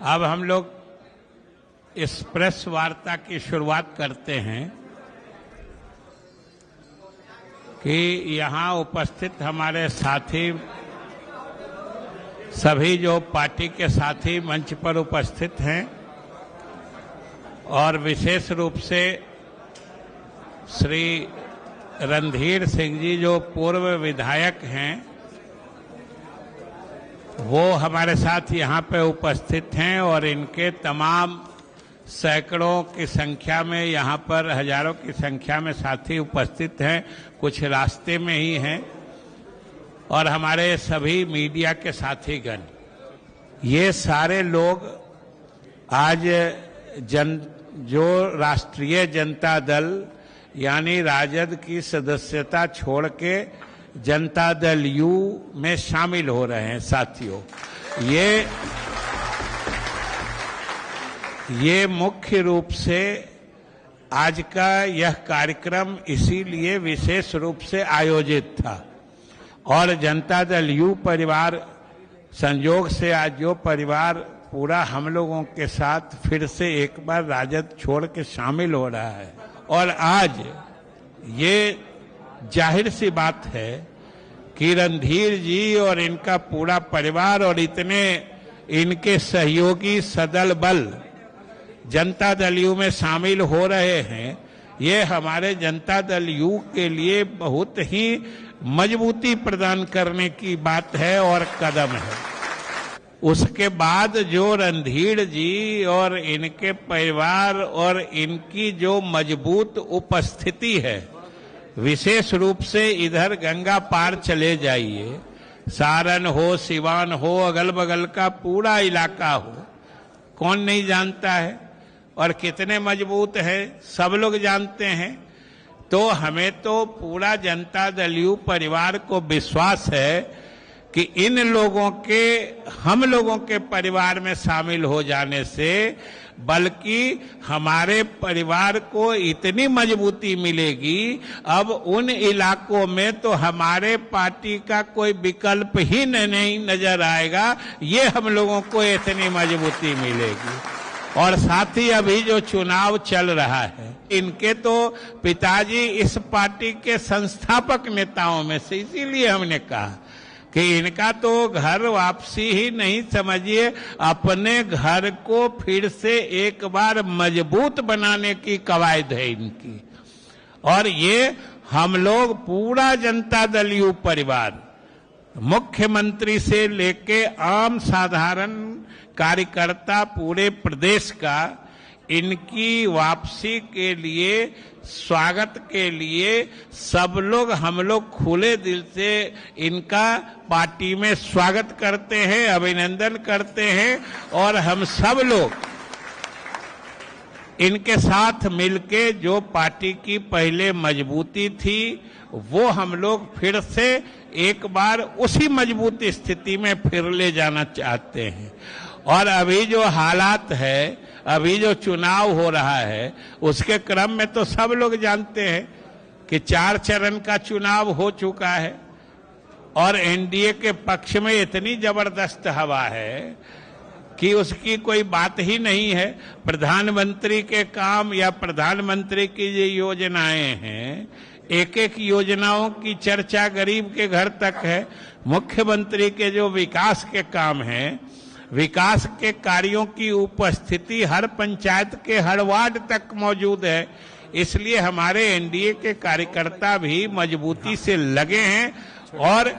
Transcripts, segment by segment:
अब हम लोग इस प्रेस वार्ता की शुरुआत करते हैं कि यहाँ उपस्थित हमारे साथी, सभी जो पार्टी के साथी मंच पर उपस्थित हैं और विशेष रूप से श्री रणधीर सिंह जी जो पूर्व विधायक हैं, वो हमारे साथ यहाँ पे उपस्थित हैं और इनके तमाम सैकड़ों की संख्या में, यहाँ पर हजारों की संख्या में साथी उपस्थित हैं, कुछ रास्ते में ही हैं, और हमारे सभी मीडिया के साथीगण, ये सारे लोग आज जो राष्ट्रीय जनता दल यानी राजद की सदस्यता छोड़ के जनता दल यू में शामिल हो रहे हैं। साथियों, ये मुख्य रूप से आज का यह कार्यक्रम इसीलिए विशेष रूप से आयोजित था, और जनता दल यू परिवार संयोग से आज जो परिवार पूरा हम लोगों के साथ फिर से एक बार राजद छोड़ के शामिल हो रहा है, और आज ये जाहिर सी बात है कि रणधीर जी और इनका पूरा परिवार और इतने इनके सहयोगी सदल बल जनता दल यू में शामिल हो रहे हैं, ये हमारे जनता दल यू के लिए बहुत ही मजबूती प्रदान करने की बात है और कदम है। उसके बाद जो रणधीर जी और इनके परिवार और इनकी जो मजबूत उपस्थिति है, विशेष रूप से इधर गंगा पार चले जाइए, सारण हो, सिवान हो, अगल बगल का पूरा इलाका हो, कौन नहीं जानता है और कितने मजबूत है, सब लोग जानते हैं। तो हमें तो पूरा जनता दल यू परिवार को विश्वास है कि इन लोगों के, हम लोगों के परिवार में शामिल हो जाने से बल्कि हमारे परिवार को इतनी मजबूती मिलेगी, अब उन इलाकों में तो हमारे पार्टी का कोई विकल्प ही नहीं नजर आएगा, ये हम लोगों को इतनी मजबूती मिलेगी। और साथ ही अभी जो चुनाव चल रहा है, इनके तो पिताजी इस पार्टी के संस्थापक नेताओं में से, इसीलिए हमने कहा कि इनका तो घर वापसी ही नहीं, समझिए अपने घर को फिर से एक बार मजबूत बनाने की कवायद है इनकी। और ये हम लोग पूरा जनता दल यू परिवार, मुख्यमंत्री से लेके आम साधारण कार्यकर्ता पूरे प्रदेश का, इनकी वापसी के लिए, स्वागत के लिए सब लोग, हम लोग खुले दिल से इनका पार्टी में स्वागत करते हैं, अभिनंदन करते हैं, और हम सब लोग इनके साथ मिलके जो पार्टी की पहले मजबूती थी वो हम लोग फिर से एक बार उसी मजबूत स्थिति में फिर ले जाना चाहते हैं। और अभी जो हालात है, अभी जो चुनाव हो रहा है, उसके क्रम में तो सब लोग जानते हैं कि 4 चरण का चुनाव हो चुका है और एनडीए के पक्ष में इतनी जबरदस्त हवा है कि उसकी कोई बात ही नहीं है। प्रधानमंत्री के काम या प्रधानमंत्री की जो योजनाएं हैं, एक एक योजनाओं की चर्चा गरीब के घर तक है। मुख्यमंत्री के जो विकास के काम हैं, विकास के कार्यों की उपस्थिति हर पंचायत के हर वार्ड तक मौजूद है। इसलिए हमारे एनडीए के कार्यकर्ता भी मजबूती से लगे हैं और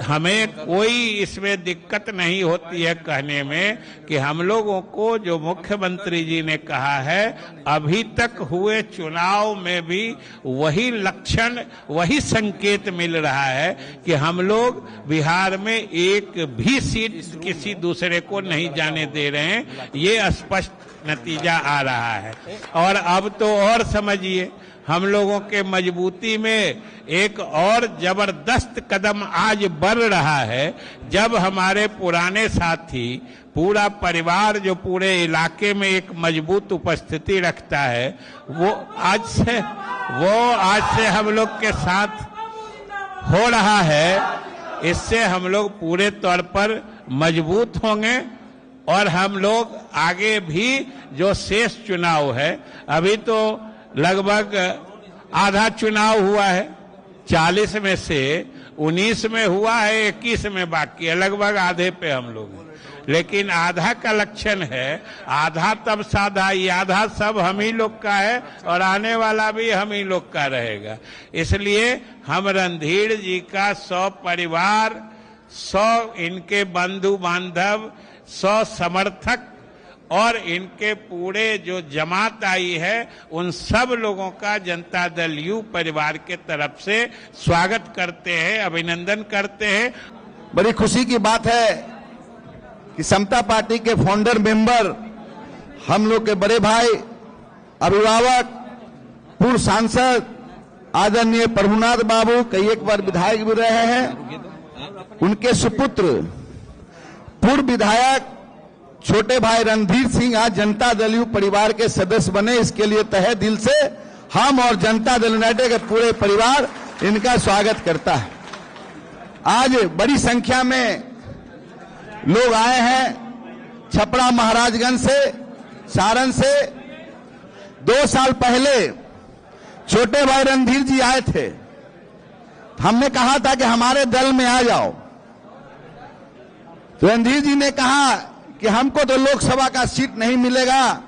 हमें कोई इसमें दिक्कत नहीं होती है कहने में कि हम लोगों को जो मुख्यमंत्री जी ने कहा है, अभी तक हुए चुनाव में भी वही लक्षण, वही संकेत मिल रहा है कि हम लोग बिहार में एक भी सीट किसी दूसरे को नहीं जाने दे रहे हैं। ये स्पष्ट नतीजा आ रहा है। और अब तो और समझिए, हम लोगों के मजबूती में एक और जबरदस्त कदम आज बढ़ रहा है, जब हमारे पुराने साथी, पूरा परिवार जो पूरे इलाके में एक मजबूत उपस्थिति रखता है, वो आज से हम लोग के साथ हो रहा है। इससे हम लोग पूरे तौर पर मजबूत होंगे और हम लोग आगे भी जो शेष चुनाव है, अभी तो लगभग आधा चुनाव हुआ है, 40 में से 19 में हुआ है, 21 में बाकी है, लगभग आधे पे हम लोग हैं। लेकिन आधा का लक्षण है, आधा तब साधा, ये आधा सब हम ही लोग का है और आने वाला भी हम ही लोग का रहेगा। इसलिए हम रणधीर जी का 100 परिवार, 100 इनके बंधु बांधव, 100 समर्थक और इनके पूरे जो जमात आई है, उन सब लोगों का जनता दल यू परिवार के तरफ से स्वागत करते हैं, अभिनंदन करते हैं। बड़ी खुशी की बात है कि समता पार्टी के फाउंडर मेंबर, हम लोग के बड़े भाई, अभिभावक, पूर्व सांसद आदरणीय प्रभुनाथ बाबू, कई एक बार विधायक भी रहे हैं, उनके सुपुत्र पूर्व विधायक छोटे भाई रणधीर सिंह आज जनता दल यू परिवार के सदस्य बने। इसके लिए तहे दिल से हम और जनता दल यूनाइटेड के पूरे परिवार इनका स्वागत करता है। आज बड़ी संख्या में लोग आए हैं छपरा महाराजगंज से, सारण से। 2 साल पहले छोटे भाई रणधीर जी आए थे, हमने कहा था कि हमारे दल में आ जाओ, तो रणधीर जी ने कहा कि हमको तो लोकसभा का सीट नहीं मिलेगा,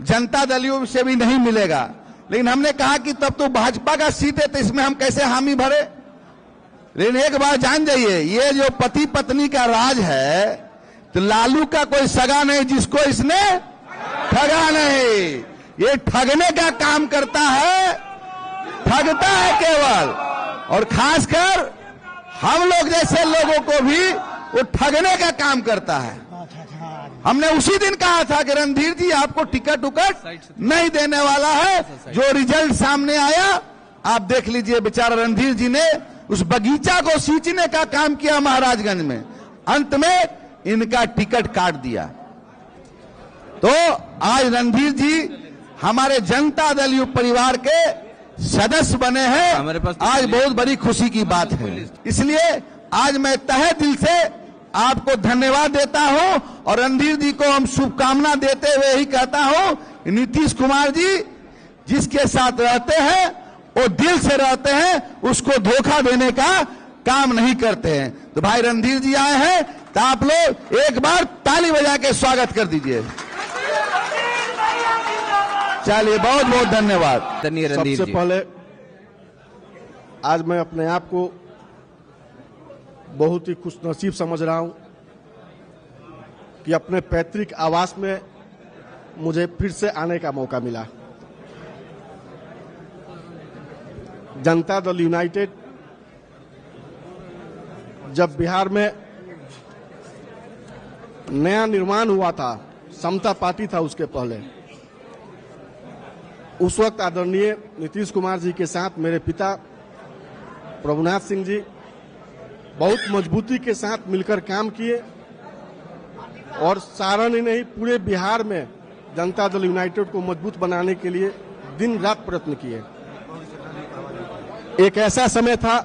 जनता दल यू से भी नहीं मिलेगा, लेकिन हमने कहा कि तब तो भाजपा का सीट है, तो इसमें हम कैसे हामी भरे। लेकिन एक बार जान जाइए, ये जो पति पत्नी का राज है, तो लालू का कोई सगा नहीं जिसको इसने ठगा नहीं। ये ठगने का काम करता है, ठगता है केवल, और खासकर हम लोग जैसे लोगों को भी वो ठगने का काम करता है। हमने उसी दिन कहा था कि रणधीर जी आपको टिकट नहीं देने वाला है। जो रिजल्ट सामने आया आप देख लीजिए, बेचारा रणधीर जी ने उस बगीचा को सींचने का काम किया महाराजगंज में, अंत में इनका टिकट काट दिया। तो आज रणधीर जी हमारे जनता दल यू परिवार के सदस्य बने हैं, आज बहुत बड़ी खुशी की बात है। इसलिए आज मैं तहे दिल से आपको धन्यवाद देता हूं और रणधीर जी को हम शुभकामना देते हुए ही कहता हूं, नीतीश कुमार जी जिसके साथ रहते हैं वो दिल से रहते हैं, उसको धोखा देने का काम नहीं करते हैं। तो भाई रणधीर जी आए हैं, तो आप लोग एक बार ताली बजा के स्वागत कर दीजिए। चलिए, बहुत बहुत धन्यवाद। सबसे पहले आज मैं अपने आप को बहुत ही खुशनसीब समझ रहा हूं कि अपने पैतृक आवास में मुझे फिर से आने का मौका मिला। जनता दल यूनाइटेड जब बिहार में नया निर्माण हुआ था, समता पार्टी था उसके पहले, उस वक्त आदरणीय नीतीश कुमार जी के साथ मेरे पिता प्रभुनाथ सिंह जी बहुत मजबूती के साथ मिलकर काम किए और सारण ही नहीं पूरे बिहार में जनता दल यूनाइटेड को मजबूत बनाने के लिए दिन रात प्रयत्न किए। एक ऐसा समय था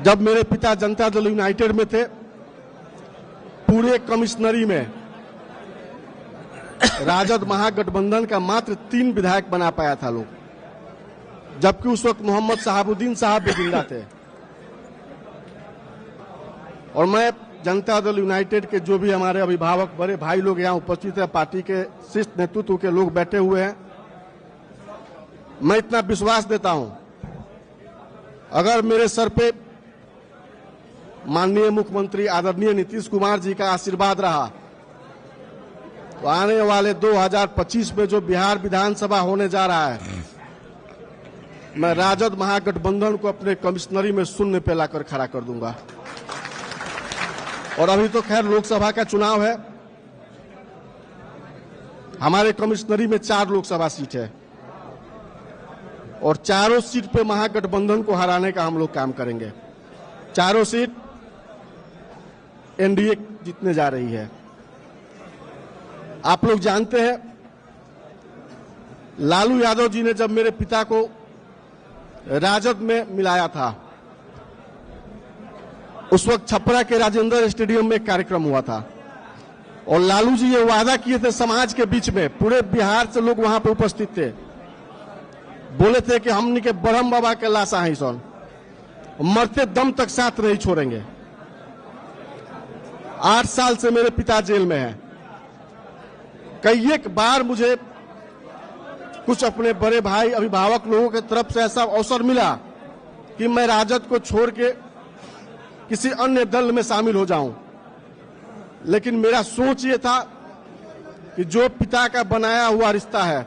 जब मेरे पिता जनता दल यूनाइटेड में थे, पूरे कमिश्नरी में राजद महागठबंधन का मात्र 3 विधायक बना पाया था लोग, जबकि उस वक्त मोहम्मद शहाबुद्दीन साहब भी जिंदा थे। और मैं जनता दल यूनाइटेड के जो भी हमारे अभिभावक बड़े भाई लोग यहाँ उपस्थित है, पार्टी के शीर्ष नेतृत्व के लोग बैठे हुए हैं, मैं इतना विश्वास देता हूं, अगर मेरे सर पे माननीय मुख्यमंत्री आदरणीय नीतीश कुमार जी का आशीर्वाद रहा तो आने वाले 2025 में जो बिहार विधानसभा होने जा रहा है, मैं राजद महागठबंधन को अपने कमिश्नरी में शून्य पे लाकर खड़ा कर दूंगा। और अभी तो खैर लोकसभा का चुनाव है, हमारे कमिश्नरी में 4 लोकसभा सीट है और चारों सीट पे महागठबंधन को हराने का हम लोग काम करेंगे। चारों सीट एनडीए जीतने जा रही है। आप लोग जानते हैं, लालू यादव जी ने जब मेरे पिता को राजद में मिलाया था, उस वक्त छपरा के राजेंद्र स्टेडियम में एक कार्यक्रम हुआ था और लालू जी ये वादा किए थे समाज के बीच में, पूरे बिहार से लोग वहां पे उपस्थित थे, बोले थे कि हमने के ब्रह्म बाबा के लाशा है सोन, मरते दम तक साथ नहीं छोड़ेंगे। 8 साल से मेरे पिता जेल में हैं। कई एक बार मुझे कुछ अपने बड़े भाई अभिभावक लोगों की तरफ से ऐसा अवसर मिला कि मैं राजद को छोड़ के किसी अन्य दल में शामिल हो जाऊं, लेकिन मेरा सोच ये था कि जो पिता का बनाया हुआ रिश्ता है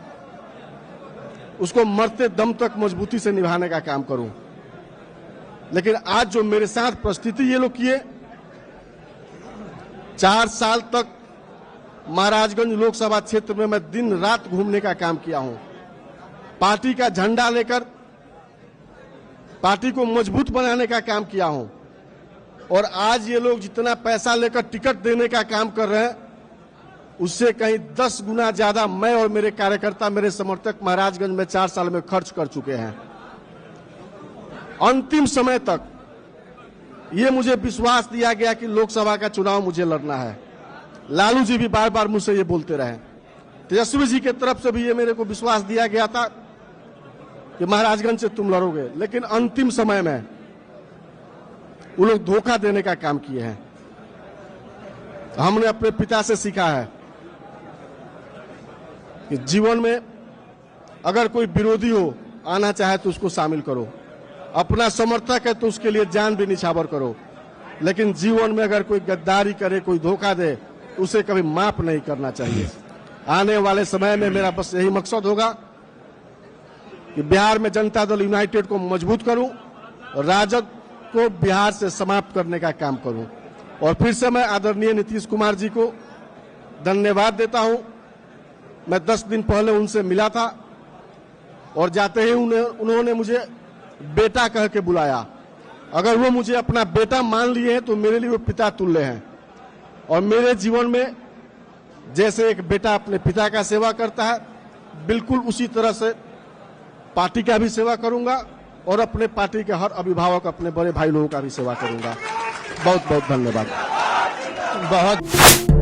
उसको मरते दम तक मजबूती से निभाने का काम करूं। लेकिन आज जो मेरे साथ परिस्थिति ये लोग किए, 4 साल तक महाराजगंज लोकसभा क्षेत्र में मैं दिन रात घूमने का काम किया हूं, पार्टी का झंडा लेकर पार्टी को मजबूत बनाने का काम किया हूं, और आज ये लोग जितना पैसा लेकर टिकट देने का काम कर रहे हैं उससे कहीं 10 गुना ज्यादा मैं और मेरे कार्यकर्ता, मेरे समर्थक महाराजगंज में 4 साल में खर्च कर चुके हैं। अंतिम समय तक ये मुझे विश्वास दिया गया कि लोकसभा का चुनाव मुझे लड़ना है। लालू जी भी बार बार मुझसे ये बोलते रहे, तेजस्वी जी की तरफ से भी ये मेरे को विश्वास दिया गया था कि महाराजगंज से तुम लड़ोगे, लेकिन अंतिम समय में वो लोग धोखा देने का काम किए हैं। हमने अपने पिता से सीखा है कि जीवन में अगर कोई विरोधी हो आना चाहे तो उसको शामिल करो, अपना समर्थक है तो उसके लिए जान भी निछावर करो, लेकिन जीवन में अगर कोई गद्दारी करे, कोई धोखा दे, उसे कभी माफ नहीं करना चाहिए। आने वाले समय में मेरा बस यही मकसद होगा कि बिहार में जनता दल यूनाइटेड को मजबूत करूं, राजद को बिहार से समाप्त करने का काम करूं। और फिर से मैं आदरणीय नीतीश कुमार जी को धन्यवाद देता हूं। मैं 10 दिन पहले उनसे मिला था और जाते ही उन्होंने मुझे बेटा कह के बुलाया। अगर वो मुझे अपना बेटा मान लिए हैं तो मेरे लिए वो पिता तुल्य हैं, और मेरे जीवन में जैसे एक बेटा अपने पिता का सेवा करता है, बिल्कुल उसी तरह से पार्टी का भी सेवा करूंगा और अपने पार्टी के हर अभिभावक, अपने बड़े भाई लोगों का भी सेवा करूंगा। बहुत बहुत धन्यवाद। बहुत